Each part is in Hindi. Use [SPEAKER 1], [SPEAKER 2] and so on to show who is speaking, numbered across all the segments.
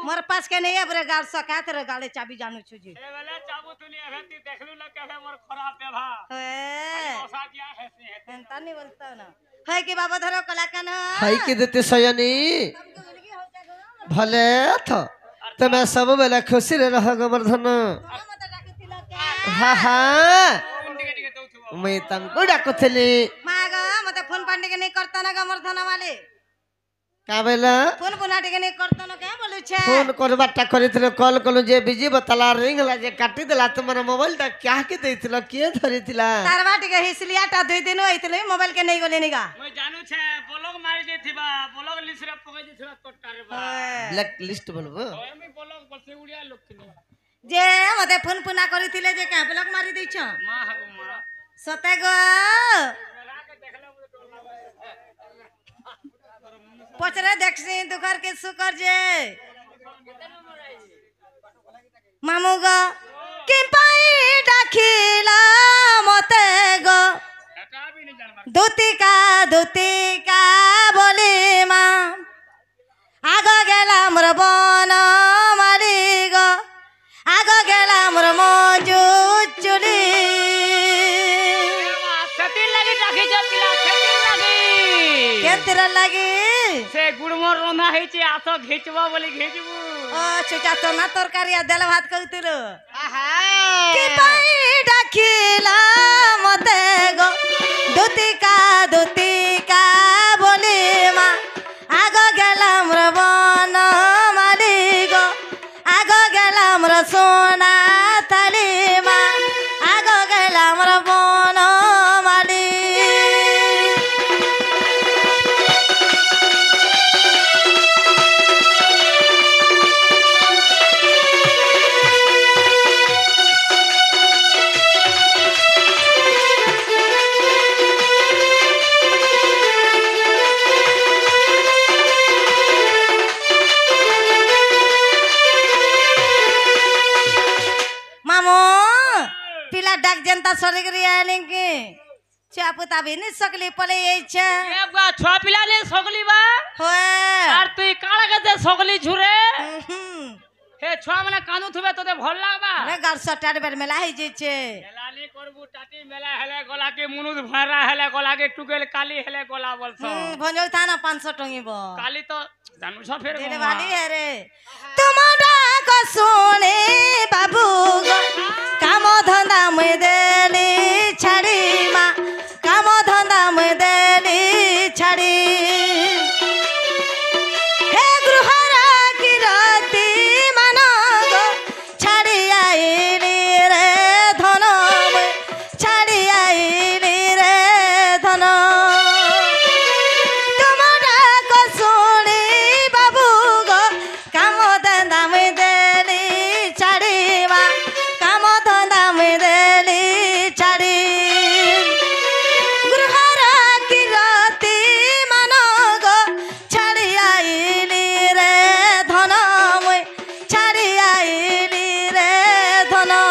[SPEAKER 1] मोर पास के नहीं है बरे गाड़ सका तेरे गाले चाबी जानू छु जी
[SPEAKER 2] ए वाला चाबू तुनी अभेती देखलू ना कहे मोर खराब बेभा
[SPEAKER 1] ए
[SPEAKER 2] ओसा दिया हेसे हेते
[SPEAKER 1] एंता नहीं बोलता ना है कि बाबा धरो कलाकन
[SPEAKER 3] हाई के देते सयनी भले था तमे सब बेला खुशी रे रह गोवर्धन हा हा मैं तुमको डाकुथली
[SPEAKER 1] मागा मते फोन पांडे के नहीं करता ना गोवर्धन वाले
[SPEAKER 3] का बेला
[SPEAKER 1] फोन पुनाटे के नहीं करता ना क्या बोलू छे
[SPEAKER 3] फोन करबाटा करिथिलो कॉल कलु जे बिजी बतला रिंग ला जे काटी देला तुमर मोबाइल ता क्या के देथिलो के धरिथिला
[SPEAKER 1] तार बाटी के हिसलिया ता 2 दिन होइतले मोबाइल के नहीं गोले निगा
[SPEAKER 2] मैं जानू छे ब्लॉग मार देथिबा ब्लॉग लिस्ट रे पकई देथिबा तोटारे बा
[SPEAKER 3] ब्लैक लिस्ट बोलबो
[SPEAKER 2] ओए मैं ब्लॉग बसे उड़िया लोग किने
[SPEAKER 1] जे मते फोन पुना करिथिले जे का ब्लॉक मारी दै छ
[SPEAKER 2] मां हागो मां
[SPEAKER 1] सते गो
[SPEAKER 2] मेरा के देखला मुझे डर लागे
[SPEAKER 1] पचरे देखसी दुकर के सुकर जे मामू गो कि पाई डाखिला मते गो
[SPEAKER 2] एटा भी नहीं जानबा
[SPEAKER 1] दूतिका बोली माँ आगो गेला मोर बन मारी गो आगो गेला मोर मजू चुली
[SPEAKER 2] सेती लगी डाकी जो पिला सेती लगी
[SPEAKER 1] केतिर लगी
[SPEAKER 2] से गुड़मोर रंधा हेचे आसो घिचबा बोली घिचबू
[SPEAKER 1] ओ चुचा तो ना तरकारी देल भात कहतिर
[SPEAKER 3] आहा
[SPEAKER 1] कि पाई डाकिला मते गो दूतिका बोली माँ आगो गेला मोर बन मारी गो आगो गेला मोर सोना थाली माँ आगो गेला मोर बन माली पिला डाक जनता सरी गरी आले के चापुता भी नहीं सकली पले ये छ
[SPEAKER 2] ए बा छवा पिला ले सगली बा
[SPEAKER 1] होए
[SPEAKER 2] यार तू काला के सगली झुरे हे छवा माने कानू थुबे तोते भल लागबा
[SPEAKER 1] रे गार सटार बेर मेला हे जे छे
[SPEAKER 2] हेलाली करबू टाटी मेला हेले गला के मुनुद भरा हेले गला के टुगेल काली हेले गला बोलसो
[SPEAKER 1] भंजो था ना 500 टंगी बो
[SPEAKER 2] काली तो जानू छ फेर
[SPEAKER 1] देने वाली है रे तुम्हारा को सोने बाबू गो काम धंधा में देली छड़ी माँ काम धंधा में देली छड़ी हे गृहरा की राती मानो गो छड़ी आईली रे धनो में छड़ी आईली रे धनो तुम्हारा को सोने बाबू गो काम धंधा में देली छड़ी माँ काम धंधा में देली छड़ी गृहरा की राती मानो गो छड़ी आईली रे धनो में छड़ी आईली रे धनो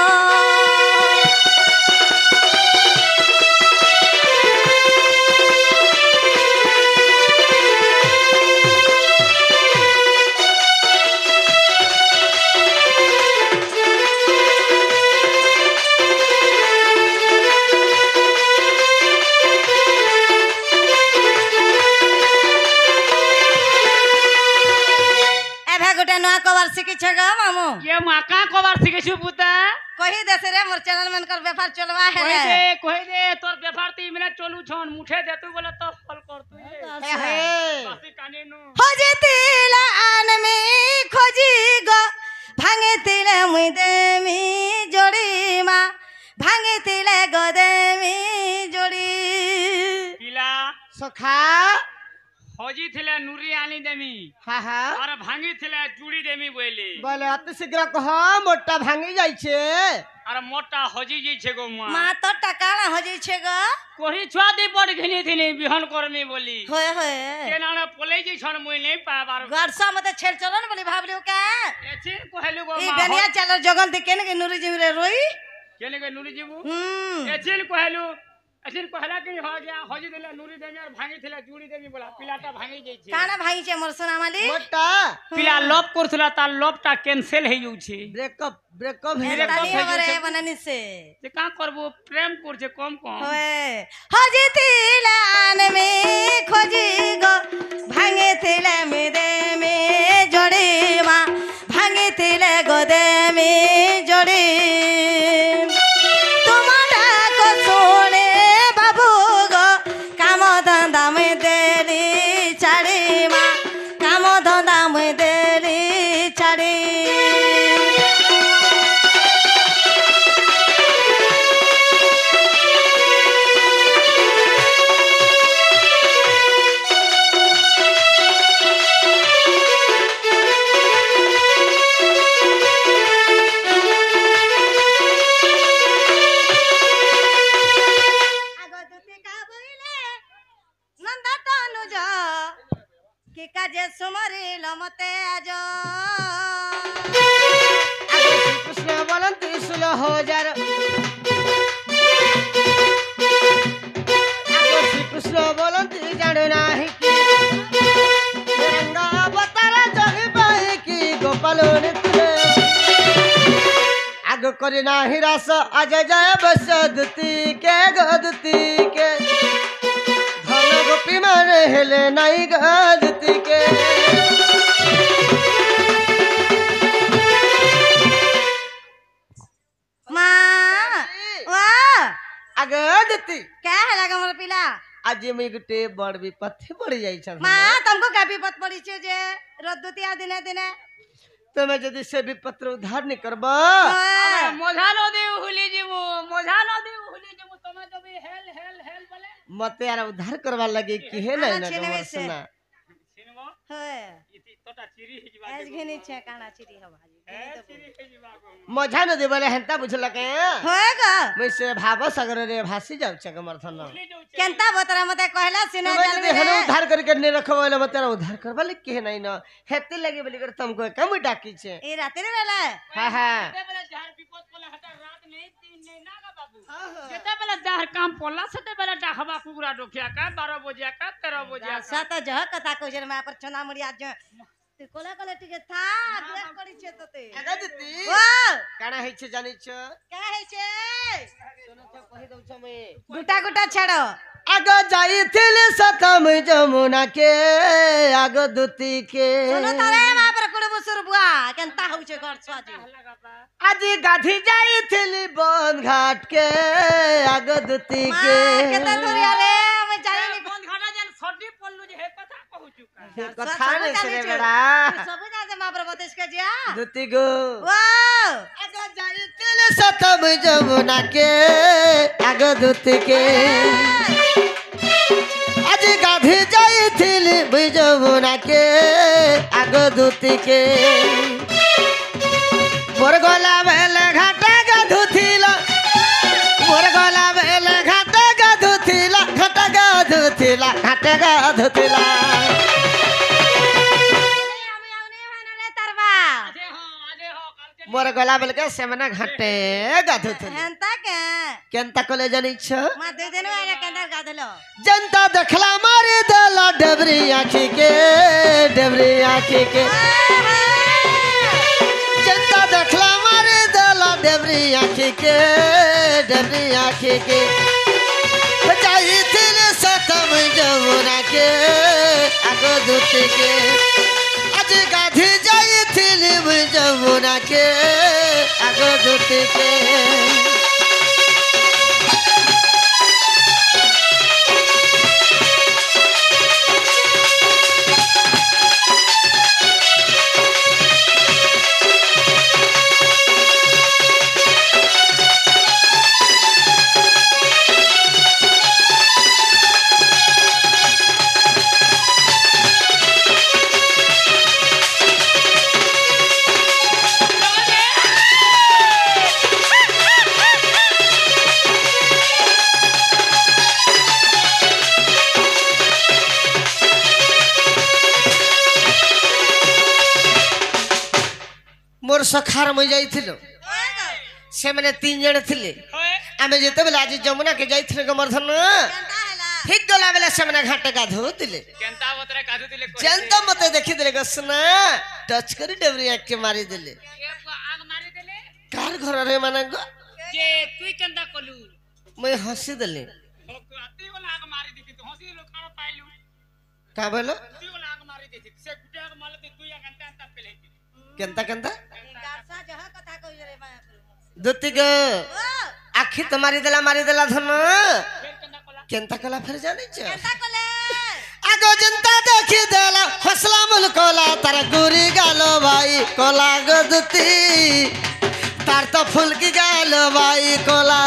[SPEAKER 1] एभे गोटे नया कवर सिखी छ ग मामू
[SPEAKER 2] ये माका कोबार सिकेछु पुता
[SPEAKER 1] कही दे से रे मोर चैनल में कर व्यापार चलवा है रे
[SPEAKER 2] कोई दे तोर व्यापार 3 मिनट चलू छन मुठे दे तू बोले तो फल कर तू
[SPEAKER 1] हे हे
[SPEAKER 2] बासी काने नु
[SPEAKER 1] खोजी तिला आन में खोजी गो भांगे तिले मुई देमी जोड़ी मा भांगे तिले गो देमी जोड़ी
[SPEAKER 2] पिला
[SPEAKER 3] सखा
[SPEAKER 2] हजी थिले नुरी आनी देमी
[SPEAKER 3] हा हा
[SPEAKER 2] और भांगी थिले चूड़ी देमी बोली
[SPEAKER 3] बोले अति शीघ्र कह मोटा भांगी जाई छे
[SPEAKER 2] और मोटा हजी जी छे गो
[SPEAKER 1] मा तो टकाना हो जाई छे ग
[SPEAKER 2] कोही छुआ दी पड़ घिनी थिनी बिहन करमी बोली
[SPEAKER 1] होय होय
[SPEAKER 2] केना पोले जी छन मुई नहीं पाबार
[SPEAKER 1] गरसा मते छेल चलन बोली भाबलियो का
[SPEAKER 2] एचिन कोहेलु गो
[SPEAKER 1] ई बेनिया चल जगल दे केन के नुरी जिमरे रोई
[SPEAKER 2] केने के नुरी जीबू
[SPEAKER 1] हम्म
[SPEAKER 2] एचिन कोहेलु এদিন কহলা কি হ গয়া হজি দিলে নুরি দেমি আর ভাঙি থিলা জুড়ি দেমি বলা পিলাটা ভাঙি যাইছে
[SPEAKER 1] কানা ভাঙিছে মোর সোনা মালি
[SPEAKER 3] মোটা
[SPEAKER 2] পিলা লব করছিলা তার লবটা ক্যান্সেল হয়ে যাচ্ছে
[SPEAKER 3] ব্রেকअप है
[SPEAKER 1] তানি হবরে বনানি সে
[SPEAKER 2] যে কা করব প্রেম করছে কম কম
[SPEAKER 1] होए हजी तिलान में खोजी गो भांगे तिले में दे में जोड़ी माँ भांगे तिले गोदे में जोड़ी तुम्हारा को सोने बाबू गो काम धंधा में देली चाड़ी माँ काम धंधा में देली चाड़ी কাজে সুমরিল মতে আজ
[SPEAKER 3] কৃষ্ণ বলেন 30,000 কৃষ্ণ বলেন তুই জানো নাহি কি রঙ্গা অবতার জহি পাই কি গোপাল নিত্রে আগ করে নাহি রাস আজ জয় বসদতি কে গদতি কে ধন গোপী মানে হেলে নাই গদতি কে गदती
[SPEAKER 1] क्या है लगा मोर पिला
[SPEAKER 3] आज मैं गुटे बड़ विपत्ति पड़ जाई छ
[SPEAKER 1] मां तुमको क्या विपत पड़ी छे जे रद्दुतिया दिने दिने
[SPEAKER 3] તમે যদি সে বিপত্র উদ্ধার নি করবা
[SPEAKER 2] মোঝা নদী হুলি যাবো মোঝা নদী হুলি যাবো তুমি যদি হেল হেল হেল বলে
[SPEAKER 3] মতে আর উদ্ধার করবা লাগে কি হে নাই না
[SPEAKER 1] চিনবে সে।
[SPEAKER 3] সোনা
[SPEAKER 2] চিনবো
[SPEAKER 1] होए
[SPEAKER 2] ইতি তোটা চিরি হিজবা
[SPEAKER 1] आज घिनी छे काना चिरी हवा
[SPEAKER 2] চিরি হিজবা
[SPEAKER 3] মজা নদী বলে হেন্তা বুঝলা কে
[SPEAKER 1] होएगा
[SPEAKER 3] মই সে ভাব সাগর রে ভাসি যাও छ समर्थन
[SPEAKER 1] केंता बतरा मते कहला सिना
[SPEAKER 3] তুমি
[SPEAKER 1] जल
[SPEAKER 3] যদি হেন উদ্ধার करके নি रखो बोले मते उद्धार करबा ले के নাই না হেতে লাগে বলি कर तुमको कम डाकी छे
[SPEAKER 1] ए राती रे वेला
[SPEAKER 3] हां हां
[SPEAKER 2] যেতে বেলা যার বিপদ বলে হাটা রাত নেই দিন নেই না গা বাবু যেতে বেলা যার কাম পড়লা সেতে বেলা ডাকবা কুকুরা ডকিয়া কা 12 बजे का 13 बजे का
[SPEAKER 1] सात जह कथा कइजर मा पर चना मुड़ी आज तू कोला कोला टिके था ब्रेक करी छे तते
[SPEAKER 3] गदती
[SPEAKER 1] ओ
[SPEAKER 3] काना है छे जानि छ
[SPEAKER 1] क्या है छे
[SPEAKER 3] सुनो छ कहि दउ छ मैं
[SPEAKER 1] गुटा गुटा छाड़ो
[SPEAKER 3] आग जाइथिल सतम जमुना के आग दुती के
[SPEAKER 1] सुनो तारे मा पर कुड़बु सुरबुआ केंता होउ छे घर स्वाजी
[SPEAKER 3] आज गाधी जाइथिल बन घाट के आग दुती के
[SPEAKER 1] केता दूरी आले हम जाई नी
[SPEAKER 2] बंद घाटा जन सड्डी पल्लू जे हे कथा कहू चुका
[SPEAKER 3] ये कथा ने से बेड़ा
[SPEAKER 1] सब जाने मा पर बतेस के जिया
[SPEAKER 3] दुती गो
[SPEAKER 1] ओ
[SPEAKER 3] आग जाइथिल सतम जमुना के आग दुती के आज गाधी जाइथिल जमुना के आग दुती के मोर गला बेल घाटा गाधुथिला मोर गला बेल घाटा गाधुथिला घाटा गाधुथिला घाटा गाधुथिला
[SPEAKER 1] हम आउने हना ले तरबा
[SPEAKER 2] आजे हो कल के
[SPEAKER 3] मोर गला बेल के सेमना घाटे गाधुथिला
[SPEAKER 1] हेंता के
[SPEAKER 3] केनता कले जानि छ
[SPEAKER 1] मा दे दिन वाले केंदर गादलो
[SPEAKER 3] जनता देखला मारे दला डबरी आँखी के जनता देखला मारे दला डबरी आँखी के बचाई दिल सतम जमुना के आगो दुती के आज गाधी जाई दिल जमुना के आगो दुती के मोर सखार मैं जाइथिलो से माने 3 जण थिले आमे जेते बेले आज जमुना के जाइथिले गोवर्धन
[SPEAKER 1] केनता हैला
[SPEAKER 3] ठीक गला बेले सेमना घाटे गाधोतिले
[SPEAKER 2] केनता बतरे कादू दिले
[SPEAKER 3] जनता मते देखि देले गसना टच करी डबरी आंख के मारी देले
[SPEAKER 2] आग मारी देले
[SPEAKER 3] कार घर रे मानंग
[SPEAKER 2] जे तुई केनता कलू
[SPEAKER 3] मैं हंसी देले
[SPEAKER 2] अति वाला आग मारी देती तो हंसी लो खाना पाइलू
[SPEAKER 3] का बोलो
[SPEAKER 2] अति वाला आग मारी देती से गुटे आग मारले ते तुई घंटा अंता पेले
[SPEAKER 3] केनता केनता
[SPEAKER 1] गारसा जह कथा कहि रे माया
[SPEAKER 3] दुति ग
[SPEAKER 1] ओ
[SPEAKER 3] आखी तो मारी देला धन
[SPEAKER 2] फिर केनता कला
[SPEAKER 3] केनता कला फिर जाने छ
[SPEAKER 1] केनता कले
[SPEAKER 3] आगो जनता देखि देला हौसला मुल कोला तार गुरी गालो भाई कोला गदती तार तो फूल की गालो भाई कोला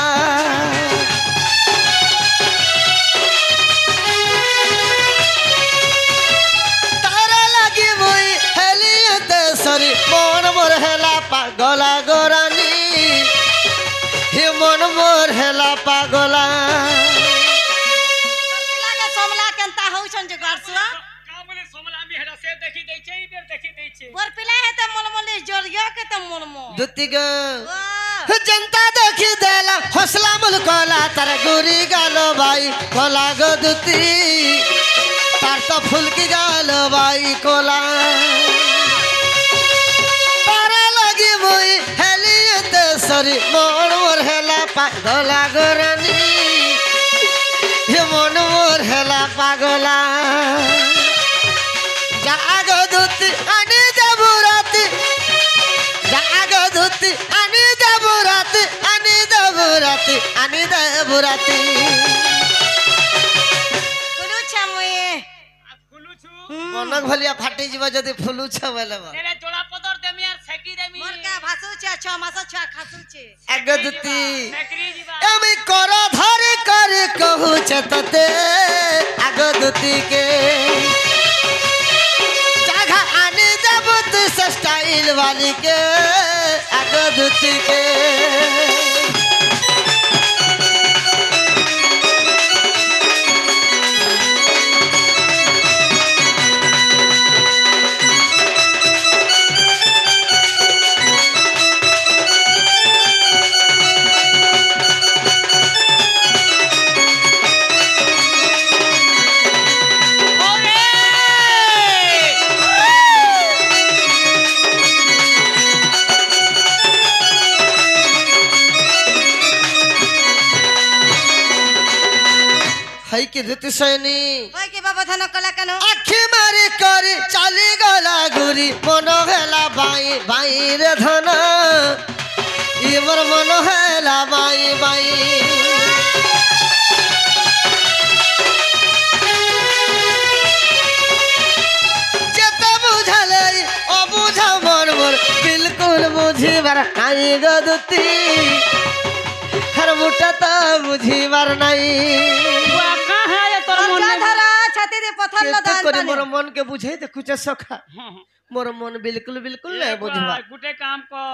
[SPEAKER 3] तारा लगी मुई हेलियते सरी मन मोर हेला पागला गोरानी हे मन मोर हेला पागला
[SPEAKER 1] पिला के समला केनता हौ छन जे गारसुआ
[SPEAKER 2] का बोले सोमला मी हेरा से देखि दै छै बेर देखि दै छै
[SPEAKER 1] बोर पिला है त मोलमोली जोरियो के त मोलमो
[SPEAKER 3] दुति ग
[SPEAKER 1] ओ
[SPEAKER 3] जनता देखी देला हौसला मुल कोला तार गुरी गालो भाई कोला गदती तार तो फूल की गालो भाई कोला तारा लगी मुई हेलियते सरी मोर मोर हेला पागला गोरानी हे मन मोर हेला पागला जागो दुती आनी देबुराती जागो दुती आनी देबुराती आनी देबुराती आनी देबुराती
[SPEAKER 1] कुलु छमुए
[SPEAKER 2] खुलू छु
[SPEAKER 3] मनक भलिया फाटी जीव जदी फुलू छ बेले
[SPEAKER 2] तेरे जोड़ा पदर देमी यार सेकी देमी
[SPEAKER 1] मोर का भासु छे 6 मास छुआ खासु छे
[SPEAKER 3] आगो दुती
[SPEAKER 2] सेकरी जीवा
[SPEAKER 3] एमी कर धर कर कहू छ तते आगो दुती के जागा आनी देबुत स्टाइल वाली के आगो दुती के हई के धुति सैनी
[SPEAKER 1] ओय के बाबा धन कला कनो
[SPEAKER 3] आखी मारी करी चाली गला गुरी मन हेला बाई बाई रे धन इमर मन हेला बाई बाई जेता बुझले अबुझा मन मोर बिल्कुल बुझी बार आई गदती हर मुठा तो बुझी बार नहीं
[SPEAKER 2] बुआ का है ये तोर मन
[SPEAKER 1] जा
[SPEAKER 2] में
[SPEAKER 1] धरा छाती दे पत्थर ल दान
[SPEAKER 3] करे
[SPEAKER 1] पानी
[SPEAKER 3] मोर मन के बुझे त कुछ सखा मोर मन बिल्कुल बिल्कुल नहीं बुझवा
[SPEAKER 2] गुटे काम को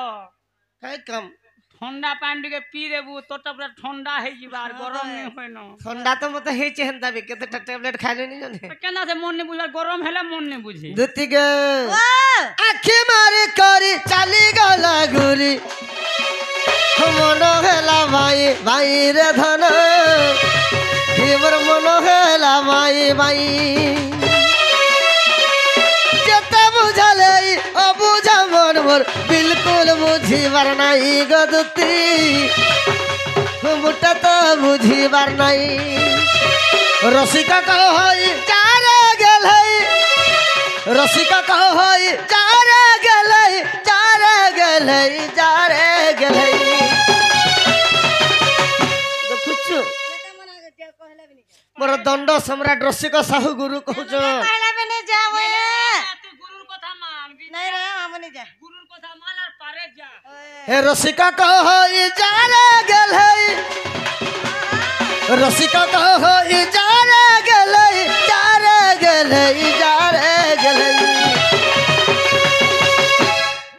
[SPEAKER 3] काय काम
[SPEAKER 2] ठंडा पानी के पी देबू तो पूरा ठंडा है जीवार गरम नहीं होय न
[SPEAKER 3] ठंडा तो मत हे चहनता बे केते टैबलेट खाने नहीं जाने
[SPEAKER 2] तो केना से मन नहीं बुझा गरम हैला मन नहीं बुझी
[SPEAKER 3] दुति गे
[SPEAKER 1] ओ
[SPEAKER 3] आखी मारी करी चाली गला गुरी मन हेला भाई भाई रे धन हिमर मन हेला भाई भाई जेता बुझले अबुझा मन मोर बिल्कुल बुझी बार नहीं गदती मुटा तो बुझी बार नहीं रसिका कहो हई चारे गेल हई रसिका कहो हई चारे गेल हई चारे गेल हई चारे गेल हई तो कुछ
[SPEAKER 1] केता मना के कहले भी नहीं
[SPEAKER 3] मोर दंड सम्राट रसिका साहू गुरु कहछ
[SPEAKER 1] कहले भी नहीं जा मोए
[SPEAKER 2] तू गुरुर कथा मान
[SPEAKER 1] नहीं रे हम नहीं जा
[SPEAKER 2] गुरुर कथा मान और पारे जा
[SPEAKER 3] हे रसिका कहो हई चारे गेल हई रसिका कहो हई चारे गेल हई चारे गेल हई चारे गेल हई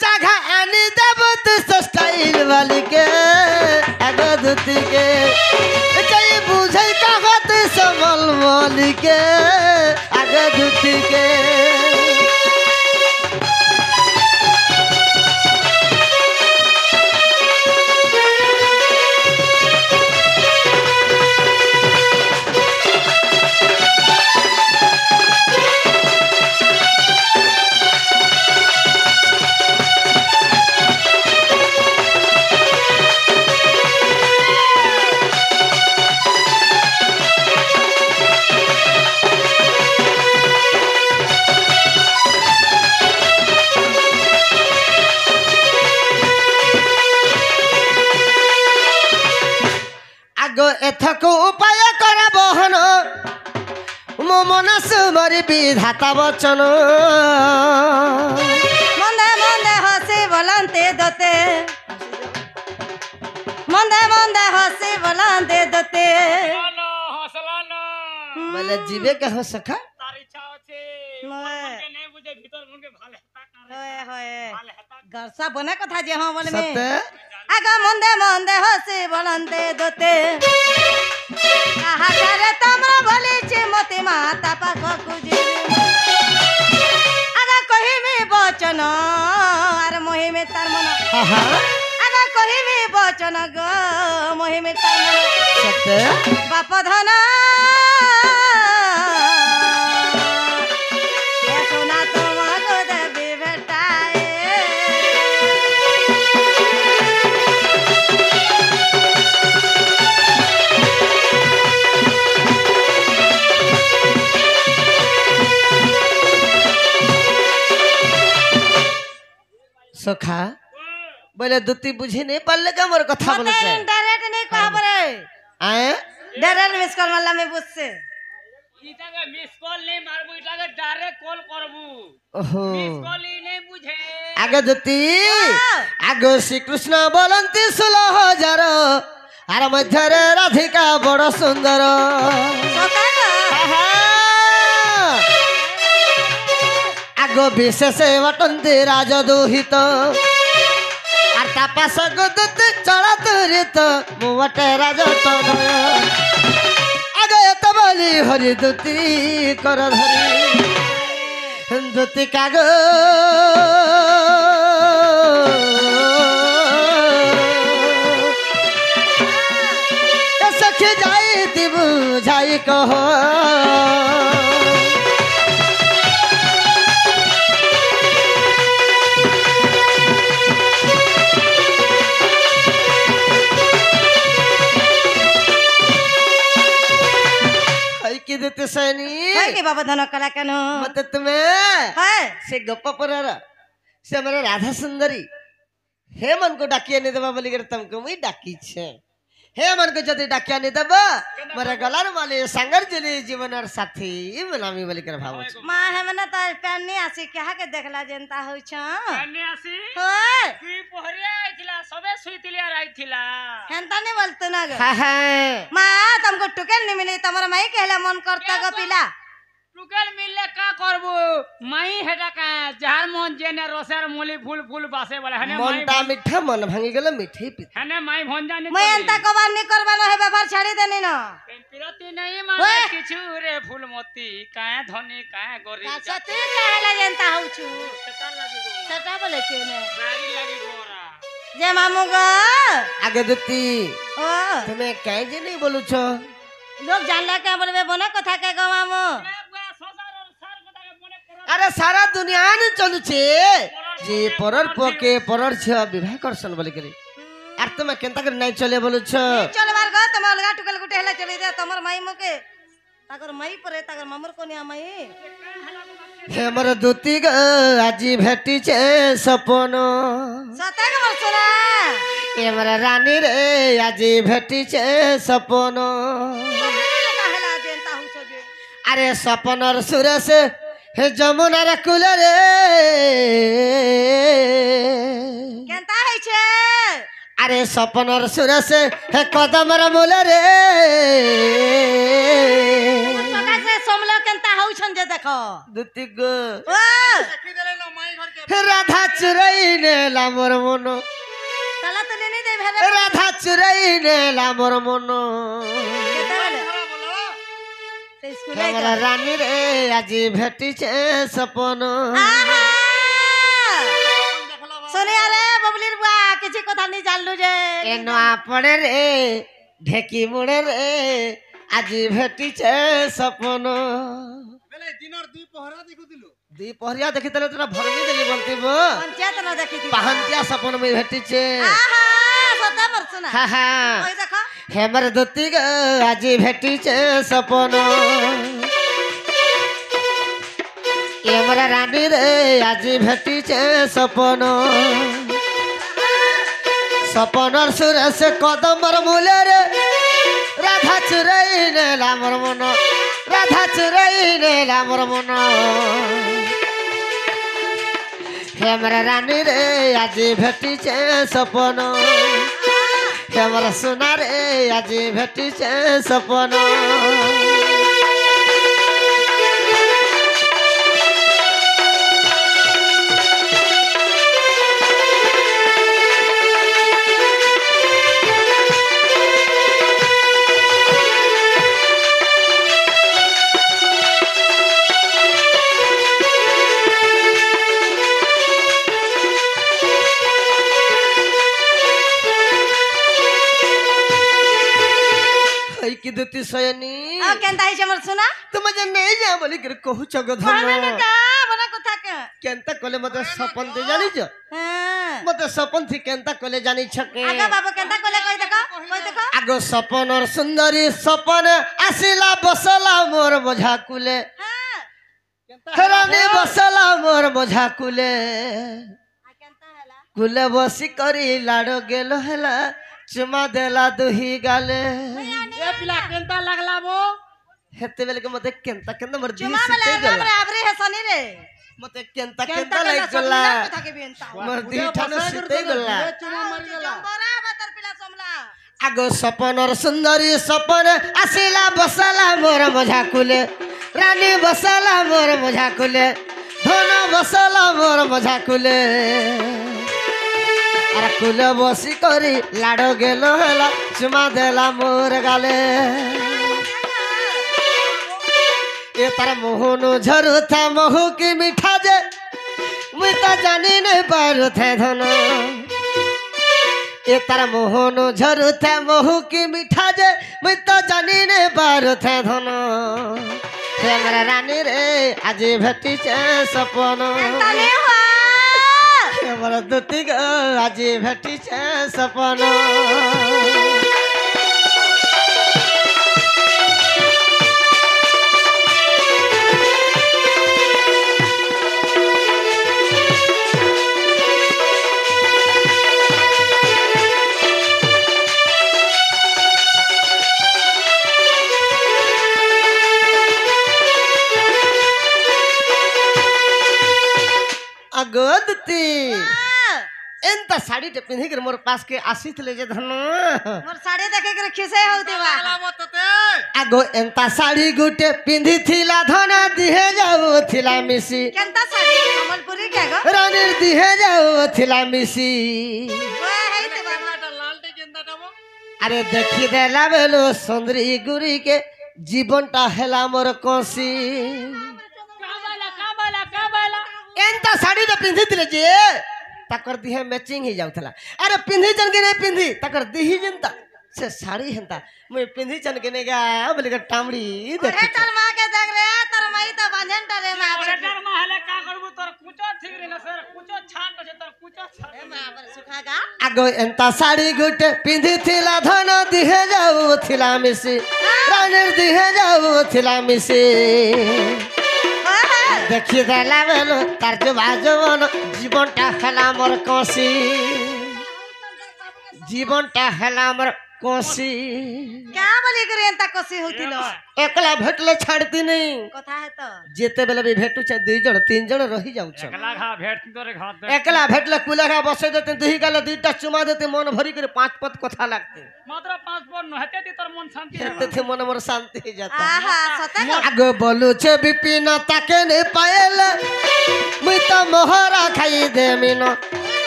[SPEAKER 3] जगह आनी देबत स्टाइल वाली के अगदती के जई बुझै कहत समल वाली के अगदती के এথকু উপায় করা বহন মো মনস মরি বিধাতা বচন
[SPEAKER 1] মন্দে মন্দে হসি বলন্তে দোতে মন্দে মন্দে হসি বলন্তে দোতে
[SPEAKER 2] হসলানো হসলানো
[SPEAKER 3] বলে জিবে কহ সখা
[SPEAKER 2] তার ইচ্ছা আছে
[SPEAKER 1] নয়।
[SPEAKER 2] মনকে নেই বুঝে ভিতর মনকে ভালো হেতা করে
[SPEAKER 1] হয় হয়
[SPEAKER 2] ভালো হেতা
[SPEAKER 1] গরসা বনে কথা যে হ্যাঁ বলে
[SPEAKER 3] সত্য
[SPEAKER 1] আগা মন্দে মন্দে হসি বলন্তে দোতে কাহা করে তোমরা বলিছি মতি মাতা পাখ খুঁজি আগা কহিমি বচন আর মহিমে তার মন
[SPEAKER 3] আহা
[SPEAKER 1] আগা কহিমি বচন গো মহিমে তার মন
[SPEAKER 3] সত্য
[SPEAKER 1] বাপ ধন এ সোনা তোমাকে দেবী বেটায়
[SPEAKER 3] সখা বলে দুতি বুঝি নেই পারলে কে আমার কথা বলেছে
[SPEAKER 1] ডাইরেক্ট নেই কহা পরে
[SPEAKER 3] আয়
[SPEAKER 1] ডাইরেক্ট মিস কল মারলাম আমি বুঝছে
[SPEAKER 2] ইটাকে মিস কল নেই মারবো ইটাকে ডাইরেক্ট কল করবো
[SPEAKER 3] ওহো
[SPEAKER 2] মিস কল ই নেই বুঝে
[SPEAKER 3] আগে দুতি আগে শ্রীকৃষ্ণ বলন্তি 16,000 আর মধ্যরে রাধিকা বড় সুন্দর আহা! আগ বিশেষ বটন্তি রাজদূহিত আর তাপাস গুদুত চড়া তুরিত মুবটে রাজ তনয় আগে এত বলি হরি দুতি কর ধরি দুতি কাগ সখী যাই দিবু যাই কহ কি দিতে সৈনী
[SPEAKER 1] হয় কি বাবা ধন কলা কেন
[SPEAKER 3] মতে তুমি
[SPEAKER 1] হয়
[SPEAKER 3] সে গপ্প পরার সে আমার রাধা সুন্দরী হে मन को डाकिया नहीं देवा बोली कर तुमको मुई डाकी छे हे मन को जदी डाकिया नहीं देबा मरे गलार माले संगर जली जीवन और साथी मनामी बोली कर भावो छे
[SPEAKER 1] মা হেমনে তার প্যানি আসি কাহাকে দেখলা জেনতা হইছ
[SPEAKER 2] কানে আসি
[SPEAKER 1] হয়
[SPEAKER 2] তুই পহরিয়া আইছিলা সবে শুইতিলি আর আইছিলা
[SPEAKER 1] হেনতা নি বলতো না গো
[SPEAKER 3] हा हा
[SPEAKER 1] মা तुमको टुकेल नहीं मिली तुम्हारा माई कहला मन करता गो पिला
[SPEAKER 2] টুকেল মিললে কা করবো মাই হেটা কা যার মন জেনে রসের মলি ফুল ফুল বাসে বলে হনে মাই
[SPEAKER 3] मनटा मिठा मन भांगी गेल मिठी पी
[SPEAKER 2] হনে মাই ভঞ্জানি
[SPEAKER 1] मैं एंता कबार नहीं करबानो है व्यापार छाड़ी देनी न
[SPEAKER 2] পিরতি নাই মানে
[SPEAKER 1] ওয়ে।
[SPEAKER 2] কিছু রে ফুলমতি কায় ধনী কায় গরিব
[SPEAKER 1] কাছে তুই कहला জেনতা হউছু
[SPEAKER 2] সেটা লাগিব
[SPEAKER 1] সেটা বলে কে নে
[SPEAKER 2] গাড়ি লাগিব ওরা
[SPEAKER 1] যে মামু গো
[SPEAKER 3] आगे दुती
[SPEAKER 1] ओ
[SPEAKER 3] तुम्हें काहे जे नहीं बोलू छो
[SPEAKER 1] लोग जानला क्या बोलबे बना कथा के गो मामू
[SPEAKER 3] अरे सारा दुनिया ने चलू छे जे परर पके परर छ विवाह करसन बोली करी आर तुम केनता कर नहीं चले बोलू छो
[SPEAKER 1] चल बार गो तुम अलगा टुकल गुटे हेला चली दे तमर माई मुके ताकर माई परे ताकर मामर कोनिया माई
[SPEAKER 3] हे मोर दुती ग आजी भेटी छे सपन
[SPEAKER 1] सते के बरसना
[SPEAKER 3] ए मोर रानी रे आजी भेटी छे सपन
[SPEAKER 1] कहला जंता हूँ जे
[SPEAKER 3] अरे सपनर सुरेश हे जमुनार कुल रे
[SPEAKER 1] केनता है छे
[SPEAKER 3] अरे सपनर सुरेश हे कदमर मूल रे
[SPEAKER 1] पका से सोमलो केनता हूँ छन जे देखो
[SPEAKER 3] दुती गो
[SPEAKER 1] ओ
[SPEAKER 3] हे राधा चुरई ने लामर मनो
[SPEAKER 1] तला तो नहीं दे भेरे
[SPEAKER 3] राधा चुरई ने लामर मनो
[SPEAKER 1] केता बोले ते स्कूल
[SPEAKER 3] हे मोर रानी रे आजी भेटी छे सपन
[SPEAKER 1] आहा सोनिया रे बबलीर बुआ किछि कथा नहीं जानलु जे
[SPEAKER 3] एनो आपणे रे ढेकी मुड़े रे आजी भेटी छे सपन
[SPEAKER 4] बेले दिनर दुई पहरा देखुतिलु
[SPEAKER 3] दी पहरिया देखी तले तोरा भरमी देली बोलती बो
[SPEAKER 1] पंचायत न देखी थी
[SPEAKER 3] पहनतिया सपन में भेटी छे
[SPEAKER 1] आहा सता बरसना
[SPEAKER 3] हा हा
[SPEAKER 1] ओई देखो
[SPEAKER 3] हेमर दुती ग आजी भेटी छे सपन एमरा रानी रे आजी भेटी छे सपन सपनर सुरेश कदमर मूले रे রাধা চুরাই নেলা মোর মন রাধা চুরাই নেলা মোর মন হেমরা রানী রে আজি ভেটিছে সপন হেমরা সোনা রে আজি ভেটিছে সপন की दुती सयनी
[SPEAKER 1] आ केनता हिसे मोर सुना
[SPEAKER 3] तुम जे नहीं जा बोली कर कहू छग
[SPEAKER 1] कहना
[SPEAKER 3] धन
[SPEAKER 1] न का बना कथा के
[SPEAKER 3] केनता कोले मते सपन दे जानी छ
[SPEAKER 1] हां
[SPEAKER 3] मते सपन थी केनता कोले जानी छके
[SPEAKER 1] आगा बाबू केनता कोले कहि देखो
[SPEAKER 3] आगो सपन और सुंदरी सपन आसिला बसला मोर बोझा कुले
[SPEAKER 1] हां
[SPEAKER 3] रानी बसला मोर बोझा कुले
[SPEAKER 1] आ केनता हला
[SPEAKER 3] कुले बसी करी लाडो गेलो हला चुमा देला दुही गाले
[SPEAKER 4] ए पिला केंता लागला बो
[SPEAKER 3] हेते बेले के मते केनता केनता मोर दी
[SPEAKER 1] चुमा
[SPEAKER 3] सिते
[SPEAKER 1] वाला
[SPEAKER 3] गला
[SPEAKER 1] हमरे आबरे है सनी रे
[SPEAKER 3] मते केनता
[SPEAKER 1] केनता
[SPEAKER 3] केनता लाग गला
[SPEAKER 1] कथा के बेनता
[SPEAKER 3] मोर दी ठानो सिते गला
[SPEAKER 4] चुमा मर गेला
[SPEAKER 1] जंबरा बतर पिला समला
[SPEAKER 3] आगो सपन और सुंदरी सपन आसिला बसला मोर मझा कुले रानी बसला मोर मझा कुले धन बसला मोर मझा कुले अरे कुले बसी करी लाडो गेलो हला चुमा देला मोर गाले ये तार मोहनु झरू था महू की मीठा जे मुई तो जानी नहीं पारू थे धन ये तार मोहनु झरू थे महू की मीठा जे मुई तो जानी नहीं पारू थे धन हमरा रानी रे आज भेटी छे सपन
[SPEAKER 1] तने हो
[SPEAKER 3] हमरा दुती गो आज भेटी छे सपन अगोदती एंता साड़ी टे पिंधी कर मोर पास के आसीत ले जे धन
[SPEAKER 1] मोर साड़ी देखे के खिसे होती बा
[SPEAKER 4] लागला तते
[SPEAKER 3] आगो एंता साड़ी गुटे पिंधी थिला धन दिहे जाऊ थिला मिसी
[SPEAKER 1] केनता साड़ी कमलपुरी के गो
[SPEAKER 3] रानी दिहे जाऊ थिला मिसी
[SPEAKER 1] वो है ते बाबा
[SPEAKER 4] केंता लाल टे केंता टाबो
[SPEAKER 3] अरे देखी देला बेलो सुंदरी गुरी के जीवनटा हेला मोर कोसी
[SPEAKER 2] का बाला
[SPEAKER 3] एंता साड़ी टे पिंधी थिले जे ताकर दिहे मैचिंग ही जाउथला अरे पिंधी जन के नहीं पिंधी ताकर दिही जनता से साड़ी हेंता मैं पिंधी जन के ने गा बोले का टामड़ी
[SPEAKER 1] अरे
[SPEAKER 3] देख
[SPEAKER 1] तल मां के देख रे तर मई त बांधन टरे मां
[SPEAKER 2] अरे डर में हले का करबू तोर कुचो ठीक रे ना सर कुचो छाट छे तोर कुचो छाट
[SPEAKER 1] मां सुखागा
[SPEAKER 3] आगो एंता साड़ी गुटे पिंधी थिला धन दिहे जाऊ थिला मिसी रानी दिहे जाऊ थिला मिसी देखी देला बेलो तार जो बाजवन जीवनटा हेला मोर कोसी जीवनटा हेला मोर कोसी
[SPEAKER 1] क्या बोली करे एंता कोसी होतिलो
[SPEAKER 3] एकला भेटले छाड़ती नहीं
[SPEAKER 1] कथा है तो
[SPEAKER 3] जेते बेले भी भेटू छ दुई जण तीन जण रही जाऊ छ
[SPEAKER 2] एकला घा भेट तोरे घात दे
[SPEAKER 3] एकला भेटले कुलगा बसे देते दुही गाले दुईटा चुमा देते मन भरी करे पांच पत कथा लागते
[SPEAKER 2] मात्र 5 बोल न हेते ती तोर मन शांति
[SPEAKER 3] हेते थे मन मोर शांति जाता
[SPEAKER 1] आहा सता को
[SPEAKER 3] आगो बोलू छे बिपिन ताके ने पायल मुई तो मोहरा खाई दे मिनो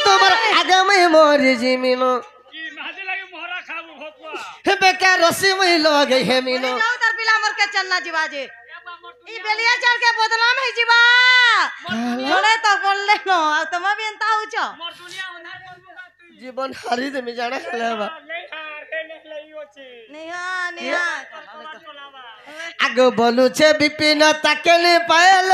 [SPEAKER 3] तुम्हार आगे में मोर जिमिनो
[SPEAKER 2] की महदी लगे मोहरा खाबू भोकुआ
[SPEAKER 3] हे बेकार रसी में लगे हे मिनो
[SPEAKER 1] जाऊ तर पिला मोर के चलना जीवा जे ई बेलिया चल के बदनाम है जीवा बोले तो बोलले नो तुम भी एंता हो छ
[SPEAKER 2] मोर दुनिया उधार करबू का तू
[SPEAKER 3] जीवन हारी दे में जाना लेबा
[SPEAKER 2] ले हार हे ले लइयो छे
[SPEAKER 1] निहा
[SPEAKER 2] चलावा
[SPEAKER 3] आगो बोलू छे बिपिन ताके ने पायल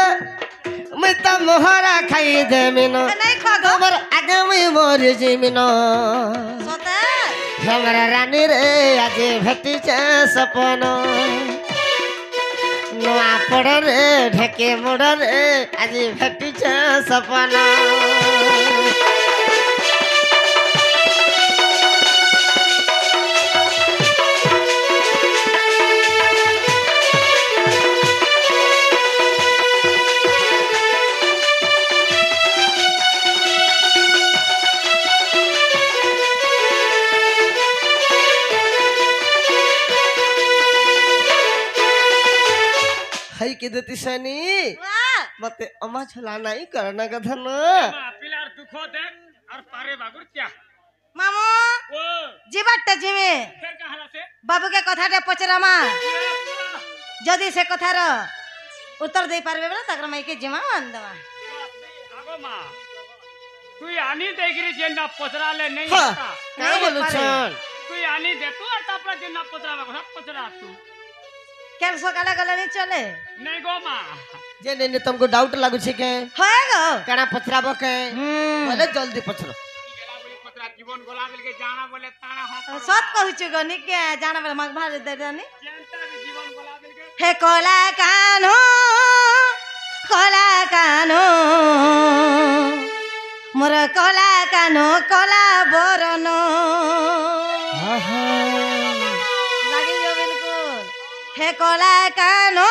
[SPEAKER 3] मुई तो मोहरा खाई दे मिनो
[SPEAKER 1] नहीं खागो
[SPEAKER 3] तुम्हार आगे में मोर जिमिनो
[SPEAKER 1] सता
[SPEAKER 3] हमरा रानी रे आज भेटी छे सपन नुआ पड़ रे ढेके मोड़ रे आज भेटी छे सपन की देती सनी मते अम्मा छला नहीं करना कथा न
[SPEAKER 2] মা পিলার দুঃখ দেখ আর পারে বাগুর क्या
[SPEAKER 1] মামু
[SPEAKER 2] ও
[SPEAKER 1] জিবারটা জিমে
[SPEAKER 2] ফের কাহালা সে
[SPEAKER 1] বাবুকে কথাটা পচরামা যদি সে কথার উত্তর দেই পারবে বলে তাকর মাইকে জিমা আনদমা
[SPEAKER 2] আগো মা তুই আনি দেখিরি যে না পচরালে নেই
[SPEAKER 3] हाँ
[SPEAKER 2] হতা
[SPEAKER 3] क्या बोलू छन
[SPEAKER 2] তুই আনি দে তু আর তারপরে যে না পচরাবা কথা পচরা তু
[SPEAKER 1] কেন সকালে গলে নি চলে
[SPEAKER 2] নেই গো মা
[SPEAKER 3] जे ने तुमको डाउट लागु छे के
[SPEAKER 1] হয়ে গো
[SPEAKER 3] केना पछराबो के बोले जल्दी पछरो
[SPEAKER 2] গেলা বলে পচরা জীবন গোলা বলে জানা বলে তানা হ
[SPEAKER 1] সত কহুଛୁ গো নিকে জানা বলে মাগ ভার দে জানি
[SPEAKER 2] জেনতা জীবন গোলা বলে
[SPEAKER 1] হে কলা কানো মোর কলা কানো কলা বরণ লাগি যাও বিলকুল হে কলা কানো